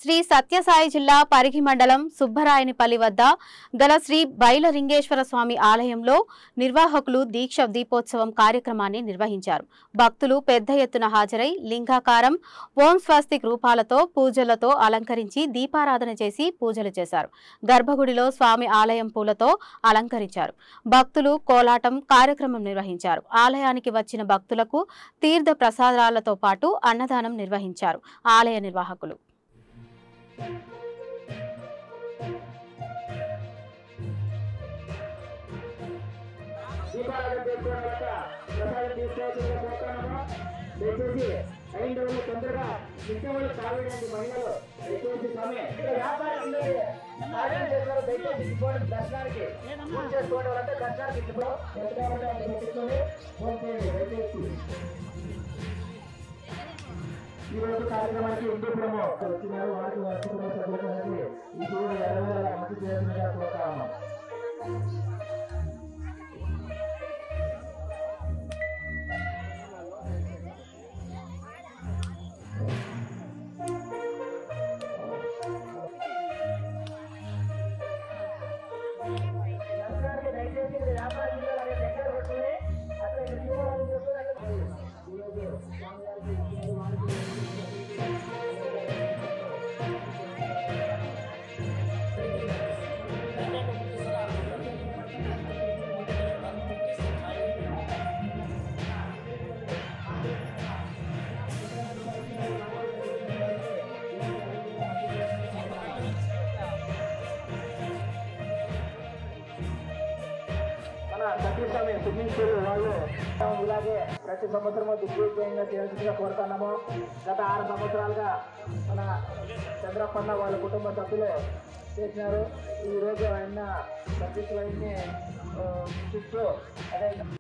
శ్రీ సత్యసాయి జిల్లా పరిగి మండలం సుబ్బరాయనిపల్లి వద్ద గల శ్రీ బైలలింగేశ్వర స్వామి ఆలయంలో నిర్వాహకులు దీక్ష దీపోత్సవం కార్యక్రమాన్ని నిర్వహించారు. భక్తులు పెద్ద ఎత్తున హాజరై లింగాకారం ఓం స్వస్తిక్ రూపాలతో పూజలతో అలంకరించి దీపారాధన చేసి పూజలు చేశారు. గర్భగుడిలో స్వామి ఆలయం పూలతో అలంకరించారు. భక్తులు కోలాటం కార్యక్రమం నిర్వహించారు. ఆలయానికి వచ్చిన భక్తులకు తీర్థ ప్రసాదాలతో పాటు అన్నదానం నిర్వహించారు ఆలయ నిర్వాహకులు. దయచేసి అయిన రోజులు తొందరగా నిత్యములు కావేయండి. మహిళలు దయచేసి సమయం దర్శనానికి పూజ చేసుకోవడం వల్ల దర్శనానికి ఈ రోజు కార్యక్రమానికి హిందూపురము వచ్చినారు. వారికి వారి కుటుంబ సభ్యులకి ఈ దేవుడు ఎల్లవేళ మంచి చేయాల్సిందిగా కోరుతాము. దయచేసి వ్యాపార జిల్లాలో దగ్గర పెట్టుకుని అక్కడ జీవనాలు చేస్తున్నట్టు సతీస్వామి స్విమ్మింగ్ పూల్ వాళ్ళు ఇలాగే ప్రతి సంవత్సరము దిగ్విజయంగా చేయాల్సిందిగా కోరుతున్నాము. గత 6 సంవత్సరాలుగా మన చంద్రప్పన్న వాళ్ళ కుటుంబ సభ్యులు చేసినారు. ఈ రోజు ఆయన సతీశ్వరిని అదే